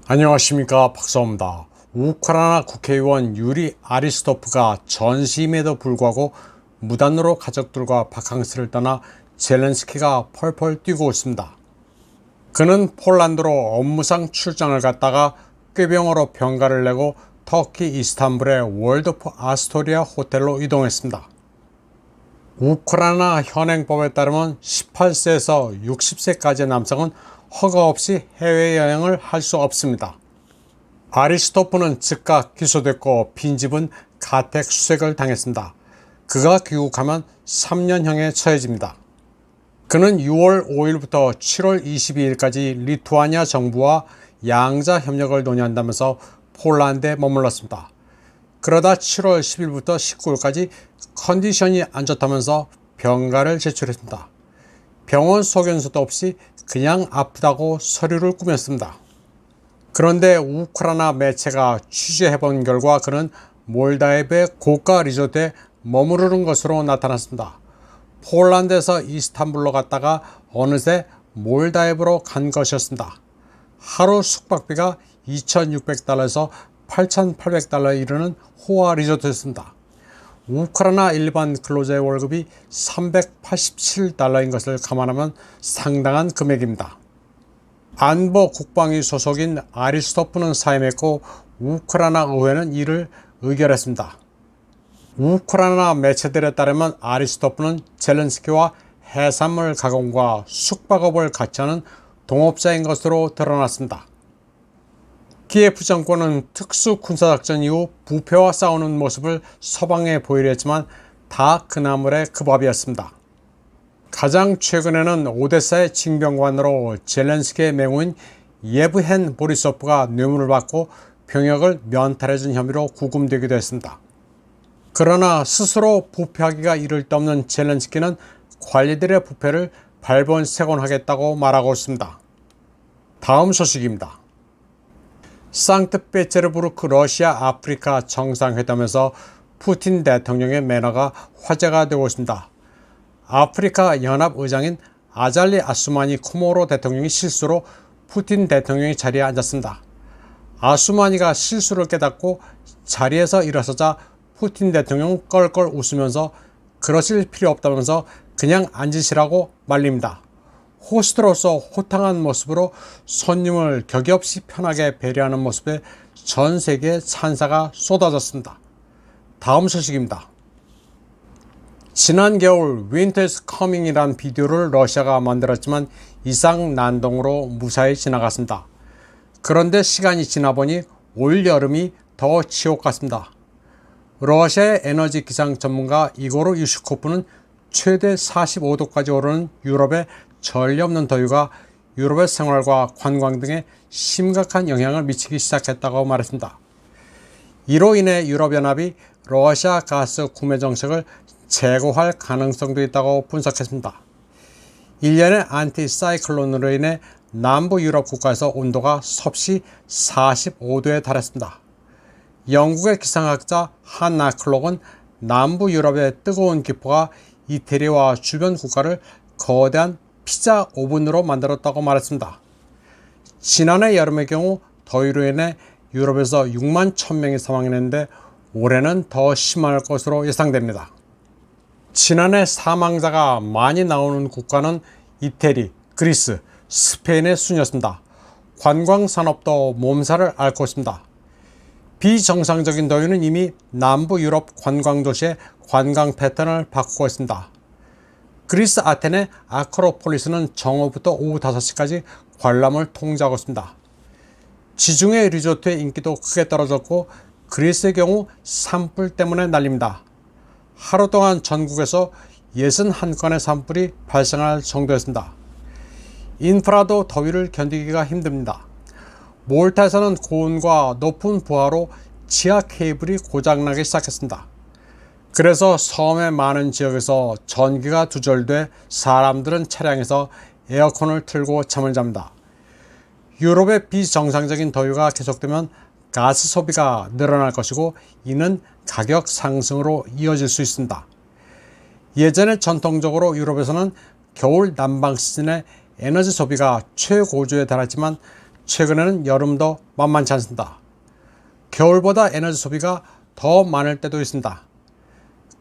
안녕하십니까, 박사입니다. 우크라이나 국회의원 유리 아리스토프가 전시임에도 불구하고 무단으로 가족들과 바캉스를 떠나 젤렌스키가 펄펄 뛰고 있습니다. 그는 폴란드로 업무상 출장을 갔다가 꾀병으로 병가를 내고 터키 이스탄불의 월드프 아스토리아 호텔로 이동했습니다. 우크라이나 현행법에 따르면 18세에서 60세까지의 남성은 허가 없이 해외여행을 할 수 없습니다. 아리스토프는 즉각 기소됐고 빈집은 가택 수색을 당했습니다. 그가 귀국하면 3년형에 처해집니다. 그는 6월 5일부터 7월 22일까지 리투아니아 정부와 양자 협력을 논의한다면서 폴란드에 머물렀습니다. 그러다 7월 10일부터 19일까지 컨디션이 안 좋다면서 병가를 제출했습니다. 병원 소견서도 없이 그냥 아프다고 서류를 꾸몄습니다. 그런데 우크라이나 매체가 취재해본 결과 그는 몰다이브의 고가 리조트에 머무르는 것으로 나타났습니다. 폴란드에서 이스탄불로 갔다가 어느새 몰다이브로 간 것이었습니다. 하루 숙박비가 2,600달러에서 8,800달러에 이르는 호화 리조트였습니다. 우크라이나 일반 근로자의 월급이 387달러인 것을 감안하면 상당한 금액입니다. 안보 국방위 소속인 아리스토프는 사임했고 우크라이나 의회는 이를 의결했습니다. 우크라이나 매체들에 따르면 아리스토프는 젤렌스키와 해산물 가공과 숙박업을 같이 하는 동업자인 것으로 드러났습니다. 키예프 정권은 특수 군사작전 이후 부패와 싸우는 모습을 서방에 보이려 했지만 다 그나물의 그 밥이었습니다. 가장 최근에는 오데사의 징병관으로 젤렌스키의 맹우인 예브헨 보리소프가 뇌물을 받고 병역을 면탈해준 혐의로 구금되기도 했습니다. 그러나 스스로 부패하기가 이를 데 없는 젤렌스키는 관리들의 부패를 발본색원하겠다고 말하고 있습니다. 다음 소식입니다. 상트페테르부르크 러시아 아프리카 정상회담에서 푸틴 대통령의 매너가 화제가 되고 있습니다. 아프리카 연합 의장인 아잘리 아수마니 코모로 대통령이 실수로 푸틴 대통령의 자리에 앉았습니다. 아수마니가 실수를 깨닫고 자리에서 일어서자 푸틴 대통령은 껄껄 웃으면서 그러실 필요 없다면서 그냥 앉으시라고 말립니다. 호스트로서 호탕한 모습으로 손님을 격이 없이 편하게 배려하는 모습에 전 세계의 찬사가 쏟아졌습니다. 다음 소식입니다. 지난 겨울 Winter is Coming이란 비디오를 러시아가 만들었지만 이상난동으로 무사히 지나갔습니다. 그런데 시간이 지나보니 올 여름이 더 지옥 같습니다. 러시아의 에너지 기상 전문가 이고르 유슈코프는 최대 45도까지 오르는 유럽의 전례 없는 더위가 유럽의 생활과 관광 등에 심각한 영향을 미치기 시작했다고 말했습니다. 이로 인해 유럽연합이 러시아 가스 구매 정책을 재고할 가능성도 있다고 분석했습니다. 일련의 안티사이클론으로 인해 남부 유럽 국가에서 온도가 섭씨 45도에 달했습니다. 영국의 기상학자 한나 클록은 남부 유럽의 뜨거운 기포가 이태리와 주변 국가를 거대한 피자 오븐으로 만들었다고 말했습니다. 지난해 여름의 경우 더위로 인해 유럽에서 6만 1,000명이 사망했는데 올해는 더 심할 것으로 예상됩니다. 지난해 사망자가 많이 나오는 국가는 이태리, 그리스, 스페인의 순이었습니다. 관광산업도 몸살을 앓고 있습니다. 비정상적인 더위는 이미 남부 유럽 관광도시의 관광 패턴을 바꾸고 있습니다. 그리스 아테네 아크로폴리스는 정오부터 오후 5시까지 관람을 통제하고 있습니다. 지중해 리조트의 인기도 크게 떨어졌고 그리스의 경우 산불 때문에 난립니다. 하루 동안 전국에서 61건의 산불이 발생할 정도였습니다. 인프라도 더위를 견디기가 힘듭니다. 몰타에서는 고온과 높은 부하로 지하 케이블이 고장나기 시작했습니다. 그래서 섬의 많은 지역에서 전기가 두절돼 사람들은 차량에서 에어컨을 틀고 잠을 잡니다. 유럽의 비정상적인 더위가 계속되면 가스 소비가 늘어날 것이고 이는 가격 상승으로 이어질 수 있습니다. 예전에 전통적으로 유럽에서는 겨울 난방 시즌에 에너지 소비가 최고조에 달했지만 최근에는 여름도 만만치 않습니다. 겨울보다 에너지 소비가 더 많을 때도 있습니다.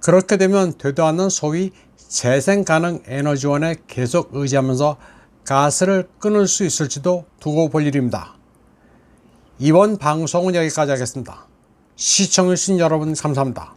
그렇게 되면 되도 않는 소위 재생 가능 에너지원에 계속 의지하면서 가스를 끊을 수 있을지도 두고 볼 일입니다. 이번 방송은 여기까지 하겠습니다. 시청해주신 여러분 감사합니다.